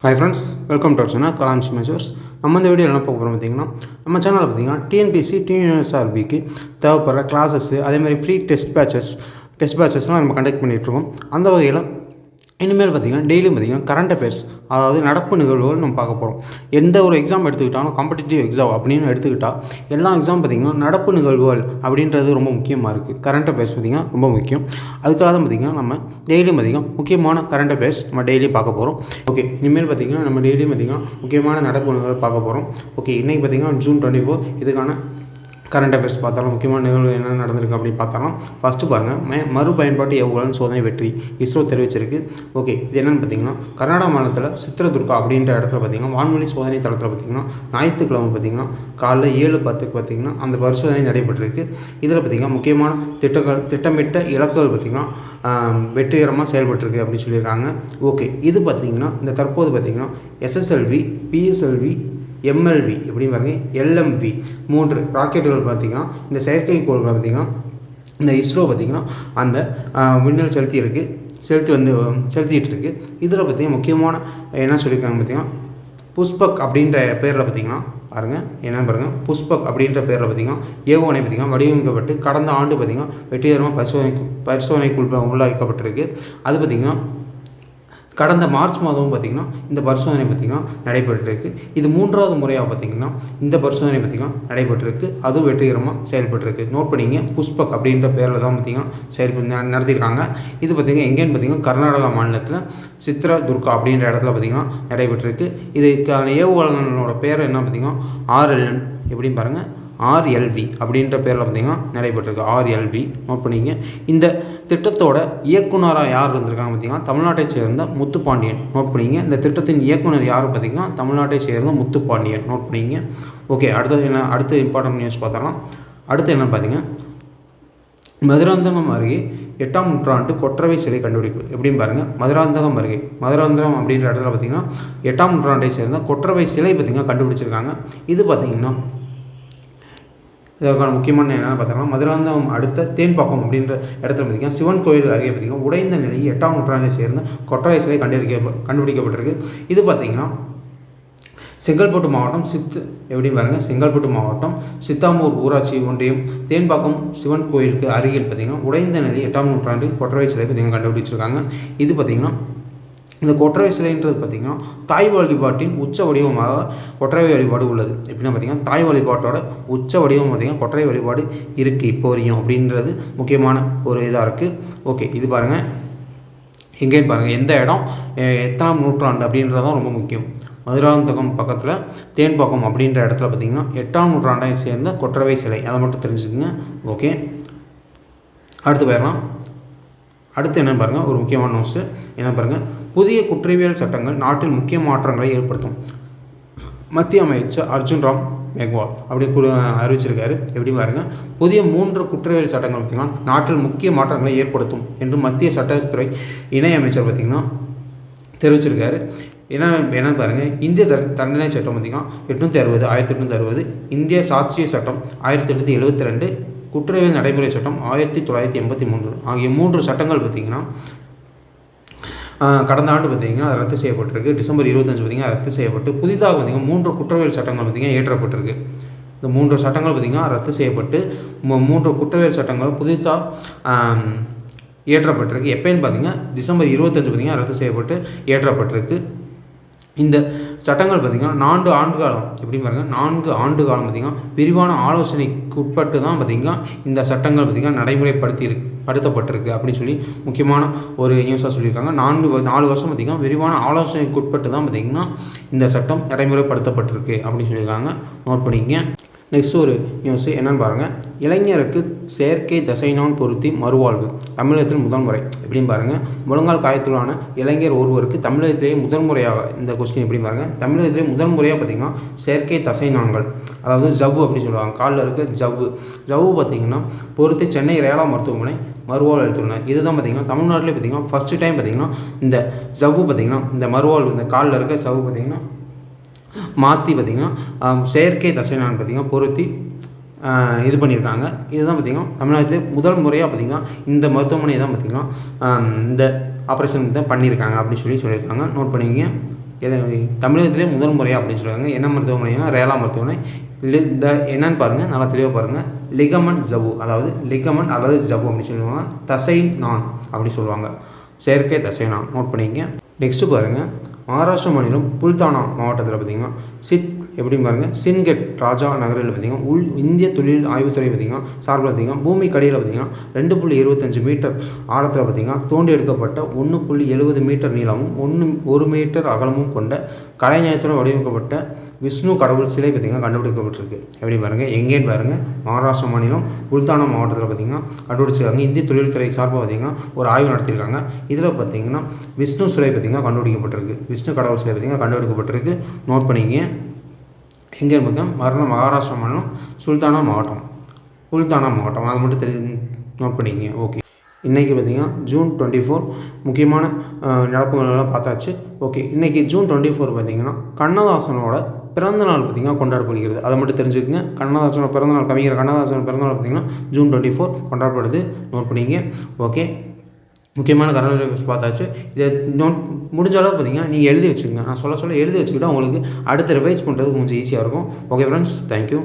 Hi friends, welcome to our channel Kalam's measures. நம்ம இந்த video என்ன பார்க்க போகிறோம் பார்த்தீங்கன்னா, நம்ம சேனலில் பார்த்தீங்கன்னா டிஎன்பிஎஸ்சி டிஎன்எஸ்ஆர்பிக்கு தேவைப்படுற கிளாஸஸ் அதேமாதிரி ஃப்ரீ டெஸ்ட் பேட்சஸ்லாம் நம்ம கண்டக்ட் பண்ணிகிட்ருக்கோம். அந்த வகையில் இனிமேல் பார்த்திங்கன்னா டெய்லியும் பார்த்திங்கன்னா கரண்ட் அஃபேர்ஸ், அதாவது நடப்பு நிகழ்வுகள் நம்ம பார்க்க போகிறோம். எந்த ஒரு எக்ஸாம் எடுத்துக்கிட்டாலும் காம்படிட்டிவ் எக்ஸாம் அப்படின்னு எடுத்துக்கிட்டால் எல்லா எக்ஸாம் பார்த்திங்கன்னா நடப்பு நிகழ்வுகள் அப்படின்றது ரொம்ப முக்கியமாக இருக்குது. கரண்ட் அஃபேர்ஸ் பார்த்திங்கன்னா ரொம்ப முக்கியம். அதுக்காக தான் பார்த்திங்கன்னா நம்ம டெய்லியும் பார்த்திங்கன்னா முக்கியமான கரண்ட் அஃபேர்ஸ் நம்ம டெய்லியும் பார்க்க போகிறோம். ஓகே, இனிமேல் பார்த்திங்கன்னா நம்ம டெய்லியும் பார்த்திங்கன்னா முக்கியமான நடப்பு நிகழ்வுகள் பார்க்க போகிறோம். ஓகே, இன்றைக்கி பார்த்திங்கன்னா ஜூன் 24 இதுக்கான கரண்ட் அஃபேர்ஸ் பார்த்தாலும் முக்கியமான நிகழ்வு என்ன நடந்திருக்கு அப்படின்னு பார்த்தாலும் ஃபஸ்ட்டு பாருங்கள், மறுபயன்பாட்டு ஏவுகணை சோதனை வெற்றி இஸ்ரோ தெரிவிச்சிருக்கு. ஓகே, இது என்னென்னு பார்த்தீங்கன்னா கர்நாடகா மாநிலத்தில் சித்ரதுர்கா அப்படின்ற இடத்துல பார்த்திங்கன்னா வான்வெளி சோதனை தளத்தில் பார்த்திங்கன்னா ஞாயிற்றுக்கிழமை பார்த்திங்கன்னா காலைல 7:10 பார்த்திங்கன்னா அந்த பரிசோதனை நடைபெற்றிருக்கு. இதில் பார்த்திங்கன்னா முக்கியமான திட்டமிட்ட இலக்குகள் பார்த்திங்கன்னா வெற்றிகரமாக செயல்பட்டுருக்கு அப்படின்னு சொல்லியிருக்காங்க. ஓகே, இது பார்த்திங்கன்னா இந்த தற்போது பார்த்திங்கன்னா எஸ்எஸ்எல்வி, பிஎஸ்எல்வி, எம்எல்வி எப்படின்னு பாருங்க, எல்எம்வி 3 ராக்கெட்டுகள் பார்த்திங்கன்னா இந்த செயற்கைக்கோள்களை பார்த்திங்கன்னா இந்த இஸ்ரோ பார்த்திங்கன்னா அந்த விண்ணில் செலுத்திட்டு இருக்குது. இதில் பார்த்திங்கன்னா முக்கியமான என்ன சொல்லியிருக்காங்க பார்த்திங்கன்னா புஷ்பக் அப்படின்ற பேரில் பார்த்திங்கன்னா பாருங்கள் என்ன பாருங்கள், புஷ்பக் அப்படின்ற பேரில் பார்த்திங்கன்னா ஏவுகணை பார்த்திங்கன்னா வடிவமைக்கப்பட்டு கடந்த ஆண்டு பார்த்திங்கன்னா வெற்றிகரமாக பரிசோதனைக்குள் உள்ளாக்கப்பட்டிருக்கு. அது பார்த்திங்கன்னா கடந்த மார்ச் மாதமும் பார்த்திங்கன்னா இந்த பரிசோதனை பார்த்திங்கன்னா நடைபெற்றிருக்கு. இது 3வது முறையாக பார்த்திங்கன்னா இந்த பரிசோதனை பார்த்திங்கன்னா நடைபெற்றிருக்கு. அதுவும் வெற்றிகரமாக செயல்பட்டுருக்கு. நோட் பண்ணிங்க, புஷ்பக் அப்படின்ற பேரில் தான் பார்த்திங்கன்னா நடத்தியிருக்காங்க. இது பார்த்திங்கன்னா எங்கேன்னு பார்த்திங்கன்னா கர்நாடகா மாநிலத்தில் சித்ரதுர்கா அப்படின்ற இடத்துல பார்த்திங்கன்னா நடைபெற்றிருக்கு. இதுக்கான ஏவுகணைகளோட பேர் என்ன பார்த்திங்கன்னா RLN எப்படின்னு பாருங்கள், RLV அப்படின்ற பேரில் பார்த்திங்கன்னா நடைபெற்றிருக்கு. RLV நோட் பண்ணிங்க. இந்த திட்டத்தோட இயக்குனராக யார் இருந்திருக்காங்க பார்த்திங்கன்னா தமிழ்நாட்டை சேர்ந்த முத்துப்பாண்டியன். நோட் பண்ணிங்க. இந்த திட்டத்தின் இயக்குனர் யார் பார்த்திங்கன்னா தமிழ்நாட்டை சேர்ந்த முத்துப்பாண்டியன். நோட் பண்ணிங்க. ஓகே, அடுத்த இம்பார்ட்டன்ட் நியூஸ் பார்த்தோம்னா அடுத்து என்ன பார்த்திங்கன்னா மதுராந்தகம் அருகே 8ஆம் நூற்றாண்டு கொற்றவை சிலை கண்டுபிடிப்பு எப்படின்னு பாருங்கள். மதுராந்தகம் அப்படின்ற இடத்துல பார்த்திங்கன்னா 8ஆம் நூற்றாண்டை சேர்ந்த கொற்றவை சிலை பார்த்திங்கன்னா கண்டுபிடிச்சிருக்காங்க. இது பார்த்திங்கன்னா இதற்கான முக்கியமான என்னென்னு பார்த்தோம்னா மதுராந்தகம் அடுத்த தேன்பாக்கம் அப்படின்ற இடத்துல பார்த்திங்கன்னா சிவன் கோயில் அருகே பார்த்திங்கன்னா உடைந்த நிலையில் 8ஆம் நூற்றாண்டை சேர்ந்த கொற்றவை சிலை கண்டுபிடிக்கப்பட்டிருக்கு. இது பார்த்திங்கன்னா செங்கல்பட்டு மாவட்டம் செங்கல்பட்டு மாவட்டம் சித்தாமூர் ஊராட்சி ஒன்றியம் தேன்பாக்கம் சிவன் கோயிலுக்கு அருகில் பார்த்திங்கன்னா உடைந்த நிலையில் 8ஆம் நூற்றாண்டு கொற்றவை சிலை பார்த்திங்கன்னா கண்டுபிடிச்சிருக்காங்க. இது பார்த்திங்கன்னா இந்த கொற்றவை சிலைன்றது பார்த்திங்கன்னா தாய் வழிபாட்டின் உச்ச வடிவமாக கொற்றவை வழிபாடு உள்ளது. எப்படின்னா பார்த்திங்கன்னா தாய் வழிபாட்டோட உச்ச வடிவம் பார்த்திங்கன்னா கொற்றவை வழிபாடு இருக்குது இப்போ வரையும் அப்படின்றது முக்கியமான ஒரு இதாக இருக்குது. ஓகே, இது பாருங்கள் எங்கேன்னு பாருங்கள், எந்த இடம் எத்தனாம் நூற்றாண்டு அப்படின்றதான் ரொம்ப முக்கியம். மதுராந்தகம் பக்கத்தில் தேன்பாக்கம் அப்படின்ற இடத்துல பார்த்திங்கன்னா 8ஆம் நூற்றாண்டை சேர்ந்த கொற்றவை சிலை, அதை மட்டும் தெரிஞ்சுக்கோங்க. ஓகே, அடுத்து போயிடலாம். அடுத்து என்ன பாருங்கள், ஒரு முக்கியமான நியூஸ் என்ன பாருங்கள், புதிய குற்றவியல் சட்டங்கள் நாட்டில் முக்கிய மாற்றங்களை ஏற்படுத்தும். மத்திய அமைச்சர் அர்ஜுன் ராம் மேக்வால் அப்படி அறிவிச்சிருக்காரு. எப்படி பாருங்கள், புதிய 3 குற்றவியல் சட்டங்கள் பார்த்திங்கன்னா நாட்டில் முக்கிய மாற்றங்களை ஏற்படுத்தும் என்று மத்திய சட்டத்துறை இணையமைச்சர் பார்த்திங்கன்னா தெரிவிச்சிருக்காரு. என்னன்னு பாருங்கள், இந்திய தண்டனை சட்டம் பார்த்திங்கன்னா 1860 இந்திய சாட்சிய சட்டம் 1872, குற்றவியல் நடைமுறை சட்டம் 1983 ஆகிய 3 சட்டங்கள் பார்த்திங்கன்னா கடந்த ஆண்டு பார்த்திங்கன்னா ரத்து செய்யப்பட்டிருக்கு. டிசம்பர் 25 பார்த்திங்கன்னா ரத்து செய்யப்பட்டு புதிதாக பார்த்திங்கன்னா 3 குற்றவியல் சட்டங்கள் பார்த்திங்கன்னா ஏற்றப்பட்டிருக்கு. இந்த 3 சட்டங்கள் பார்த்திங்கன்னா ரத்து செய்யப்பட்டு 3 குற்றவியல் சட்டங்கள் புதிதாக ஏற்றப்பட்டிருக்கு. எப்போன்னு பார்த்திங்கன்னா டிசம்பர் 25 பார்த்திங்கன்னா ரத்து செய்யப்பட்டு ஏற்றப்பட்டிருக்கு. இந்த சட்டங்கள் பார்த்திங்கன்னா 4 ஆண்டு காலம் எப்படி பாருங்கள், 4 ஆண்டு காலம் பார்த்திங்கன்னா விரிவான ஆலோசனைக்கு உட்பட்டு தான் பார்த்திங்கன்னா இந்த சட்டங்கள் பார்த்திங்கன்னா நடைமுறைப்படுத்தப்பட்டிருக்கு அப்படின்னு சொல்லி முக்கியமான ஒரு நியூஸாக சொல்லியிருக்காங்க. 4 வருஷம் பார்த்திங்கன்னா விரிவான ஆலோசனைக்கு உட்பட்டு தான் பார்த்திங்கன்னா இந்த சட்டம் நடைமுறைப்படுத்தப்பட்டிருக்கு அப்படின்னு சொல்லியிருக்காங்க. நோட் பண்ணிக்கங்க. நெக்ஸ்ட் ஒரு நியூஸ் என்னென்னு பாருங்கள், இளைஞருக்கு செயற்கை தசைநான் பொருத்தி மறுவாழ்வு தமிழகத்தில் முதல் முறை எப்படின்னு பாருங்கள். முழங்கால் காயத்திலான இளைஞர் ஒருவருக்கு தமிழகத்திலேயே முதல் முறையாக, இந்த கொஸ்டின் எப்படி பாருங்கள், தமிழகத்திலே முதல் முறையாக பார்த்திங்கன்னா செயற்கை தசைநான்கள் அதாவது ஜவ்வு அப்படி சொல்லுவாங்க, காலில் இருக்க ஜவ்வு பார்த்திங்கன்னா பொறுத்து சென்னை ரேலா மருத்துவமனை மறுவாழ்வு அளித்துள்ளனர். இதுதான் பார்த்திங்கன்னா தமிழ்நாட்டிலே பார்த்திங்கன்னா ஃபஸ்ட்டு டைம் பார்த்திங்கன்னா இந்த ஜவ்வு பார்த்திங்கன்னா இந்த மறுவாழ்வு இந்த காலில் இருக்க ஜவ்வு பார்த்திங்கன்னா மாற்றி பார்த்திங்கன்னா செயற்கை தசைநான் பார்த்திங்கன்னா பொருத்தி இது பண்ணியிருக்காங்க. இதுதான் பார்த்திங்கன்னா தமிழ்நாட்டிலே முதல் முறையாக பார்த்திங்கன்னா இந்த மருத்துவமனை தான் பார்த்திங்கன்னா இந்த ஆப்ரேஷன் தான் பண்ணியிருக்காங்க அப்படின்னு சொல்லியிருக்காங்க. நோட் பண்ணிங்க. தமிழகத்திலே முதல் முறையாக அப்படின்னு சொல்லுவாங்க. என்ன மருத்துவமனைனா ரேலா மருத்துவமனை. என்னன்னு பாருங்கள், நல்லா தெளிவாக பாருங்கள். லிகமன் ஜவ்வு, அதாவது லிகமன் அல்லது ஜவ்வு அப்படின்னு சொல்லுவாங்க. தசை நான் அப்படி சொல்லுவாங்க, செயற்கை தசை நான். நோட் பண்ணிங்க. நெக்ஸ்ட்டு பாருங்கள், மகாராஷ்டிரா மாநிலம் புல்தானா மாவட்டத்தில் பார்த்திங்கன்னா எப்படின்னு பாருங்கள், சின்கெட் ராஜா நகரில் பார்த்திங்கன்னா இந்திய தொழில் ஆய்வுத்துறை பார்த்திங்கன்னா சார்பில் பார்த்திங்கன்னா பூமி கடியில் பார்த்திங்கன்னா 2.25 மீட்டர் ஆழத்தில் பார்த்திங்கன்னா தோண்டி எடுக்கப்பட்ட 1.70 மீட்டர் நீளமும் 1 மீட்டர் அகலமும் கொண்ட கலைஞாயத்துடன் வடிவமைக்கப்பட்ட விஷ்ணு கடவுள் சிலை பார்த்திங்கன்னா கண்டுபிடிக்கப்பட்டிருக்கு. எப்படி பாருங்கள், எங்கேன்னு பாருங்கள், மகாராஷ்டிரா மாநிலம் புல்தானா மாவட்டத்தில் பார்த்திங்கன்னா கண்டுபிடிச்சிருக்காங்க. இந்திய தொழில்துறை சார்பாக பார்த்திங்கன்னா ஒரு ஆய்வு நடத்தியிருக்காங்க. இதில் பார்த்திங்கன்னா விஷ்ணு சிலை பார்த்திங்கன்னா கண்டுபிடிக்கப்பட்டிருக்கு. விஷ்ணு கடவுள் சிலை பார்த்திங்கன்னா கண்டுபிடிக்கப்பட்டிருக்கு. நோட் பண்ணிங்க. எங்கே இருப்பாங்க, மகாராஷ்டிரா மாநிலம் புல்தானா மாவட்டம் அது மட்டும் நோட் பண்ணிங்க. ஓகே, இன்றைக்கி பார்த்திங்கன்னா June 24 முக்கியமான நடப்புகளெல்லாம் பார்த்தாச்சு. ஓகே, இன்றைக்கி June 24 பார்த்திங்கன்னா கண்ணதாசனோட பிறந்தநாள் பார்த்திங்கன்னா கொண்டாடப்படுகிறது. அதை மட்டும் தெரிஞ்சுக்கங்க. கண்ணதாசனோட பிறந்தநாள், கவிஞர் கண்ணதாசனோட பிறந்தநாள் பார்த்திங்கன்னா June 24 கொண்டாடப்படுது. நோட் பண்ணிங்க. ஓகே, முக்கியமான கரண்ட் அஃபேர்ஸ் பார்த்தாச்சு. இதை முடிஞ்ச அளவு பார்த்திங்கன்னா நீங்கள் எழுதி வச்சுக்கோங்க. நான் சொல்ல எழுதி வச்சுக்கிட்டால் உங்களுக்கு அடுத்து ரிவைஸ் பண்ணுறதுக்கு கொஞ்சம் ஈஸியாக இருக்கும். Okay friends, thank you.